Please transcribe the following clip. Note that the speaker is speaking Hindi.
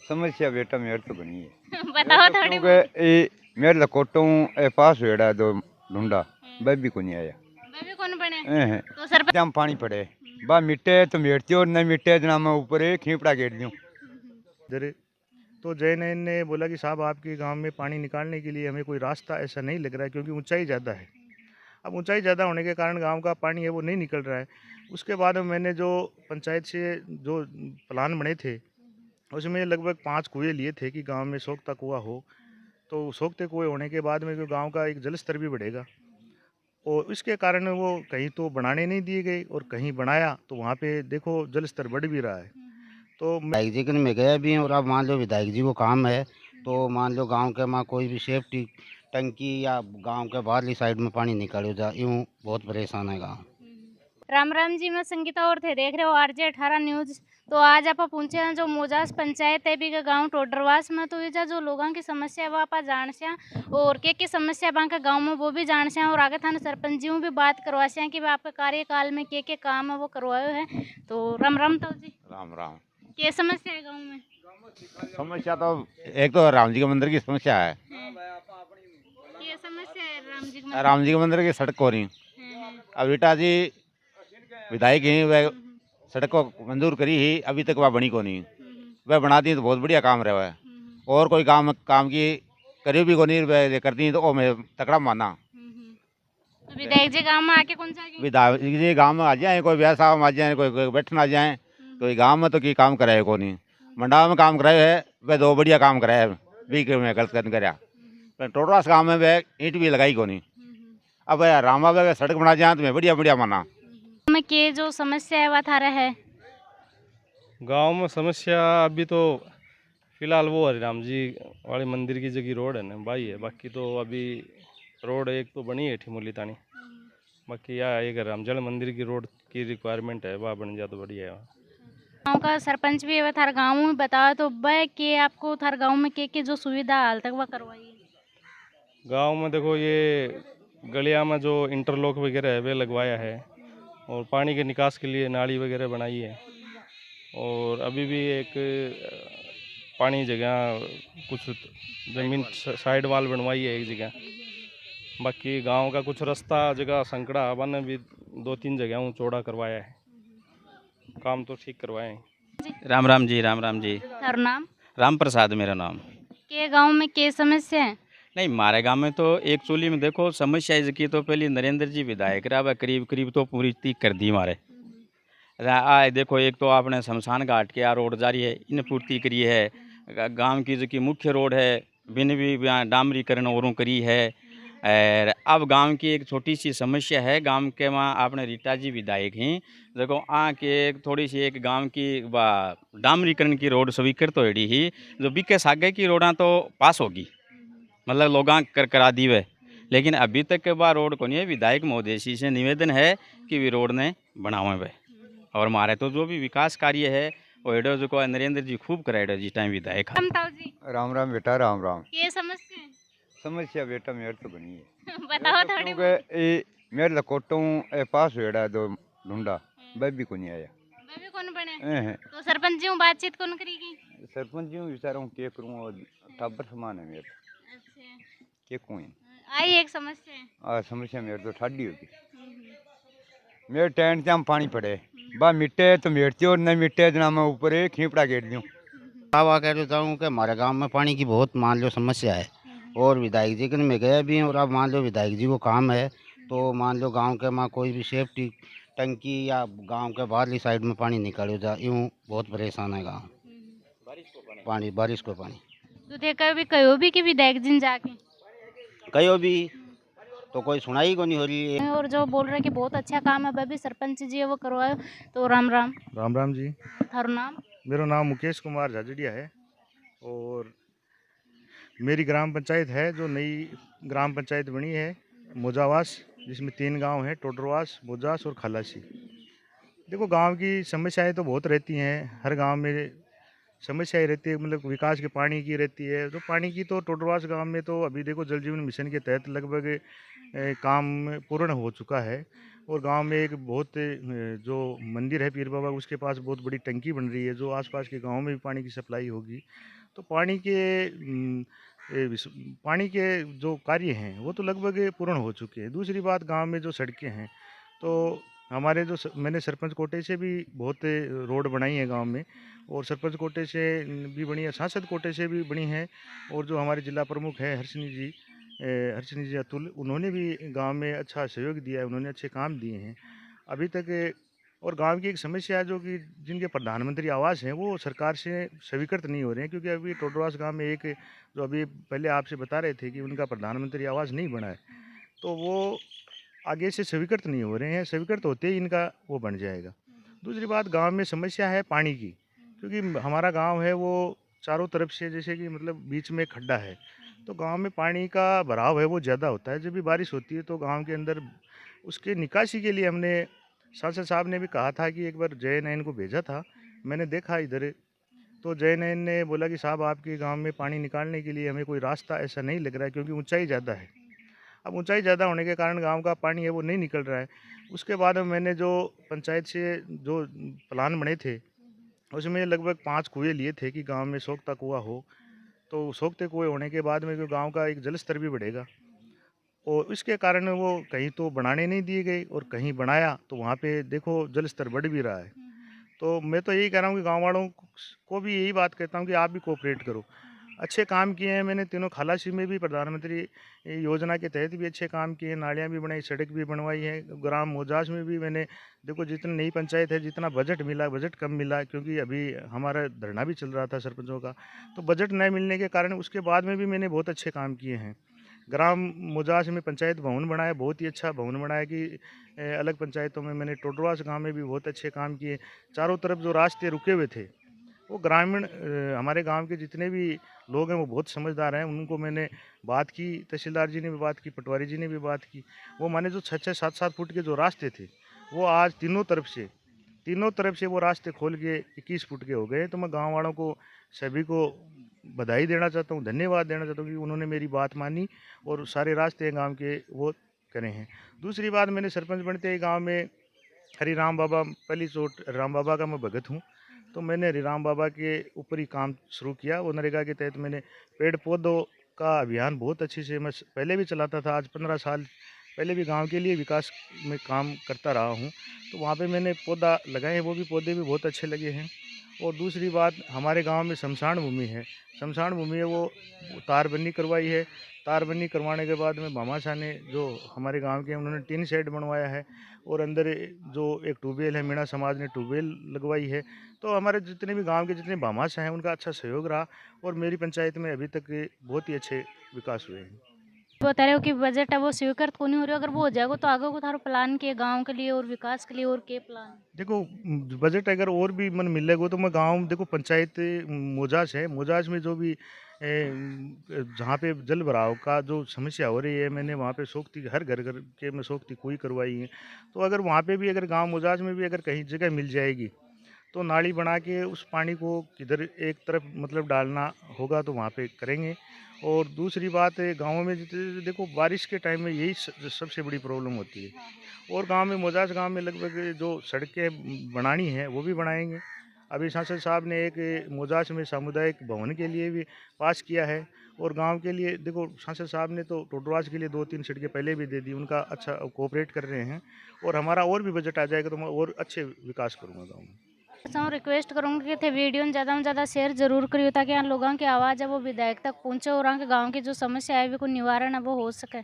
समस्या बेटा मेरे तो बनी है। बताओ थोड़ी बहुत। क्योंकि मेरे लकोटों पास हुएड़ा दो ढूंढा वह भी कोई नहीं आया। मैं भी कौन बने हैं तो सरपंच। जम पानी पड़े बा मिट्टे तो मेटती और नहीं मिट्टे जना मैं ऊपर एक खींपड़ा गेट दूं। इधर तो जय नयन ने बोला कि साहब आपके गांव में पानी निकालने के लिए हमें कोई रास्ता ऐसा नहीं लग रहा है क्योंकि ऊंचाई ज़्यादा है। अब ऊंचाई ज़्यादा होने के कारण गांव का पानी है वो नहीं निकल रहा है। उसके बाद में मैंने जो पंचायत से जो प्लान बने थे उसमें लगभग 5 कुएँ लिए थे कि गांव में सोखता कुआँ हो। तो सोखते कुएँ होने के बाद में जो गांव का एक जल स्तर भी बढ़ेगा और इसके कारण वो कहीं तो बनाने नहीं दिए गए और कहीं बनाया तो वहाँ पे देखो जल स्तर बढ़ भी रहा है। तो विधायक जी के में गया भी हैं और अब मान लो विधायक जी को काम है तो मान लो गांव के माँ कोई भी सेफ्टी टंकी या गांव के बाहरली साइड में पानी निकालो जा यूँ बहुत परेशान है गांव। राम राम जी, मैं संगीता और थे देख रहे हो RJ 18 न्यूज। तो आज आप पहुंचे हैं जो मोजास पंचायत है भी का गाँव टोडरवास में। तो ये जो लोगों की समस्या है वो आप जान से और के समस्या है का गाँव में वो भी जान से और आगे थाने सरपंच जी भी बात करवा से कि आपके कार्यकाल में के काम है वो करवाए हैं। तो राम राम तो जी। राम राम। क्या समस्या है गाँव में? समस्या तो एक तो राम जी के मंदिर की समस्या है। क्या समस्या है राम जी के राम जी के मंदिर की सड़क हो रही अब बेटा जी विधायक ही वह सड़क को मंजूर करी ही अभी तक वह बनी को नहीं। वह बना दी तो बहुत बढ़िया काम रहा है और कोई काम काम की करी भी को नहीं वह कर दी तो वो मैं तकड़ा माना। विधायक जी गाँव में आके कौन सा विधायक जी गाँव में आ जाए कोई व्यवसाय में आ जाए कोई बैठन आ जाए कोई गाँव में तो की काम कराए को नहीं। मंडावा में काम कराए है वह दो बढ़िया काम कराया है भी में गलत कर कराया पर टोटरास गाँव में वह ईंट भी लगाई को नहीं। अब रामा वह सड़क बना जाए तो मैं बढ़िया बढ़िया माना। में के जो समस्या है वो थारा है गांव में समस्या अभी तो फिलहाल वो हरिराम जी वाले मंदिर की जगह रोड है ना भाई है। बाकी तो अभी रोड एक तो बनी है ठिमोली तानी। बाकी यह एक रामजल मंदिर की रोड की रिक्वायरमेंट है वह बन जाए तो बढ़िया है। गाँव का सरपंच भी है थार गाँव में बताओ तो वह के आपको थार गाँव में के जो सुविधा हाल तक वह करवाई है। गांव में देखो ये गलिया में जो इंटरलॉक वगैरह है वे लगवाया है और पानी के निकास के लिए नाली वगैरह बनाई है और अभी भी एक पानी जगह कुछ जमीन साइड वाल बनवाई है एक जगह। बाकी गांव का कुछ रास्ता जगह संकड़ा हवा ने भी 2-3 जगहों चौड़ा करवाया है। काम तो ठीक करवाए हैं। राम राम जी राम राम जी। थार नाम? राम प्रसाद मेरा नाम। के गाँव में के समस्या है? नहीं हमारे गांव में तो एक्चुअली में देखो समस्या इसकी तो पहले नरेंद्र जी विधायक रहा वह करीब करीब तो पूरी तीक कर दी हमारे। देखो एक तो आपने शमशान घाट के रोड जारी है इन पूर्ति करी है। गांव की जो की मुख्य रोड है बिन भी डामरीकरण औरों करी है। और अब गांव की एक छोटी सी समस्या है गांव के वहाँ आपने रीटा जी विधायक ही देखो के एक थोड़ी सी एक गांव की डामरीकरण की रोड स्वीकृत हो रही ही जो बीके आगे की रोडां तो पास होगी मतलब लोग करा दी वे लेकिन अभी तक के बाद रोड को नहीं है। विधायक महोदय जी से निवेदन है कि वे रोड ने बनावे वे और हमारे तो जो भी विकास कार्य है वो एडो जो को नरेंद्र जी खूब कराएडो जी टाइम विधायक। राम राम बेटा राम राम। ये समस्या है? समस्या बेटा मेरे तो बनी है। बताओ थोड़ी बहुत। क्योंकि मेरे लकोटों पास हुएड़ा दो ढूंढा वह भी कोई नहीं आया। मैं भी कौन बने तो सरपंच जी बातचीत कौन करेगी? सरपंच जी विचार हूँ के करूँ और टाबर समान है मेरे अच्छा के कोई आई एक समस्या है। समस्या मेरे तो ठाडी होगी। मेरे टेंट जम पानी पड़े बा मिट्टे तो मेटती और नहीं मिट्टे जना मैं ऊपर एक खींपड़ा गेट दूं। दावा कह देता हूँ कि हमारे गांव में पानी की बहुत मान लो समस्या है और विधायक जी के में गया भी हैं और अब मान लो विधायक जी को काम है तो मान लो गांव के माँ कोई भी सेफ्टी टंकी या गांव के बाहरली साइड में पानी निकालो जा यूँ बहुत परेशान है गाँव पानी बारिश को पानी। तो देखा भी कहो भी कि विधायक जी जाके कहो भी तो कोई सुनाई को नहीं हो रही है। और जो बोल रहे कि बहुत अच्छा काम है वह भी सरपंच जी है वो करवाए। तो राम राम। राम राम जी। थारू नाम? मेरा नाम मुकेश कुमार झाझड़िया है और मेरी ग्राम पंचायत है जो नई ग्राम पंचायत बनी है मोजावास जिसमें 3 गांव हैं टोडरवास मोजास और खलासी। देखो गांव की समस्याएं तो बहुत रहती हैं हर गांव में समस्याएं रहती है मतलब विकास के पानी की रहती है। तो पानी की तो टोडरवास गांव में तो अभी देखो जल जीवन मिशन के तहत लगभग काम पूर्ण हो चुका है और गांव में एक बहुत जो मंदिर है पीर बाबा, उसके पास बहुत बड़ी टंकी बन रही है, जो आसपास के गांव में भी पानी की सप्लाई होगी। तो पानी के जो कार्य हैं वो तो लगभग पूर्ण हो चुके हैं। दूसरी बात, गांव में जो सड़कें हैं, तो हमारे मैंने सरपंच कोटे से भी बहुत रोड बनाई है गांव में, और सरपंच कोटे से भी बनी है, सांसद कोटे से भी बनी है, और जो हमारे जिला प्रमुख हैं हर्षिनी जी अतुल, उन्होंने भी गांव में अच्छा सहयोग दिया है, उन्होंने अच्छे काम दिए हैं अभी तक। और गांव की एक समस्या है जो कि जिनके प्रधानमंत्री आवास हैं वो सरकार से स्वीकृत नहीं हो रहे हैं, क्योंकि अभी टोडरवास गांव में एक जो अभी पहले आपसे बता रहे थे कि उनका प्रधानमंत्री आवास नहीं बना है, तो वो आगे से स्वीकृत नहीं हो रहे हैं। स्वीकृत होते ही इनका वो बन जाएगा। दूसरी बात, गांव में समस्या है पानी की, क्योंकि हमारा गांव है वो चारों तरफ से जैसे कि मतलब बीच में खड्डा है, तो गांव में पानी का भराव है वो ज़्यादा होता है। जब भी बारिश होती है तो गांव के अंदर उसके निकासी के लिए हमने सांसद साहब ने भी कहा था कि एक बार जय नयन को भेजा था, मैंने देखा इधर, तो जय नयन ने बोला कि साहब आपके गांव में पानी निकालने के लिए हमें कोई रास्ता ऐसा नहीं लग रहा है, क्योंकि ऊंचाई ज़्यादा है। अब ऊंचाई ज़्यादा होने के कारण गांव का पानी है वो नहीं निकल रहा है। उसके बाद में मैंने जो पंचायत से जो प्लान बने थे, उसमें लगभग 5 कुएँ लिए थे कि गांव में सोखता कुआँ हो, तो सोखते कुएँ होने के बाद में जो गांव का एक जल स्तर भी बढ़ेगा, और इसके कारण वो कहीं तो बनाने नहीं दिए गए, और कहीं बनाया तो वहाँ पे देखो जल स्तर बढ़ भी रहा है। तो मैं तो यही कह रहा हूँ कि गाँव वालों को भी यही बात कहता हूँ कि आप भी कोऑपरेट करो। अच्छे काम किए हैं मैंने तीनों खालासी में भी, प्रधानमंत्री योजना के तहत भी अच्छे काम किए, नालियाँ भी बनाई, सड़क भी बनवाई है। ग्राम मोजाज में भी मैंने देखो जितनी नई पंचायत है, जितना बजट मिला, बजट कम मिला, क्योंकि अभी हमारा धरना भी चल रहा था सरपंचों का, तो बजट नहीं मिलने के कारण उसके बाद में भी मैंने बहुत अच्छे काम किए हैं। ग्राम मोजाज में पंचायत भवन बनाया, बहुत ही अच्छा भवन बनाया कि अलग पंचायतों में मैंने टोडरवास गांव में भी बहुत अच्छे काम किए। चारों तरफ जो रास्ते रुके हुए थे वो ग्रामीण हमारे गांव के जितने भी लोग हैं वो बहुत समझदार हैं, उनको मैंने बात की, तहसीलदार जी ने भी बात की, पटवारी जी ने भी बात की। वो माने जो 6-6, 7-7 फुट के जो रास्ते थे वो आज तीनों तरफ से वो रास्ते खोल के 21 फुट के हो गए। तो मैं गाँव वालों को सभी को बधाई देना चाहता हूँ, धन्यवाद देना चाहता हूँ कि उन्होंने मेरी बात मानी और सारे रास्ते गांव के वो करे हैं। दूसरी बात, मैंने सरपंच बनते ही गांव में हरि राम बाबा, पहली चोट राम बाबा का मैं भगत हूँ, तो मैंने हरि राम बाबा के ऊपर ही काम शुरू किया। वो नरेगा के तहत मैंने पेड़ पौधों का अभियान बहुत अच्छे से मैं पहले भी चलाता था, आज 15 साल पहले भी गांव के लिए विकास में काम करता रहा हूं। तो वहां पे मैंने पौधा लगाए हैं, वो भी पौधे भी बहुत अच्छे लगे हैं। और दूसरी बात, हमारे गांव में शमशान भूमि है, वो तारबंदी करवाई है। तारबंदी करवाने के बाद में भामाशाह ने जो हमारे गांव के उन्होंने टीन शेड बनवाया है, और अंदर जो एक ट्यूबवेल है, मीणा समाज ने ट्यूबवेल लगवाई है। तो हमारे जितने भी गांव के जितने भामाशाह हैं उनका अच्छा सहयोग रहा, और मेरी पंचायत में अभी तक बहुत ही अच्छे विकास हुए हैं। बता रहे हो कि बजट है वो स्वीकृत को नहीं हो रही, अगर वो हो जाएगा तो आगे को थारो प्लान के गांव के लिए और विकास के लिए और के प्लान? देखो, बजट अगर और भी मन मिलेगा तो मैं गांव, देखो पंचायत मोजाज है, मोजाज में जो भी जहाँ पे जल भराव का जो समस्या हो रही है, मैंने वहाँ पे सोख्ती हर घर घर के में सोख्ती कुई करवाई है। तो अगर वहाँ पे भी, अगर गांव मोजाज में भी अगर कहीं जगह मिल जाएगी तो नाली बना के उस पानी को किधर एक तरफ मतलब डालना होगा तो वहाँ पे करेंगे। और दूसरी बात है, गाँव में देखो बारिश के टाइम में यही सबसे बड़ी प्रॉब्लम होती है। और गांव में, मोजाज गांव में लगभग जो सड़कें बनानी है वो भी बनाएंगे। अभी सांसद साहब ने एक मोजाज में सामुदायिक भवन के लिए भी पास किया है, और गांव के लिए देखो सांसद साहब ने तो टोडरवास के लिए 2-3 सड़कें पहले भी दे दी, उनका अच्छा कोऑपरेट कर रहे हैं। और हमारा और भी बजट आ जाएगा तो मैं और अच्छे विकास करूँगा गाँव में। मैं रिक्वेस्ट करूंगी कि थे वीडियो ज़्यादा में ज़्यादा शेयर जरूर करियो, ताकि यहाँ लोगों की आवाज़ है वो विधायक तक पहुँचे और यहाँ के गाँव की जो समस्या है वो को निवारण है वो हो सके।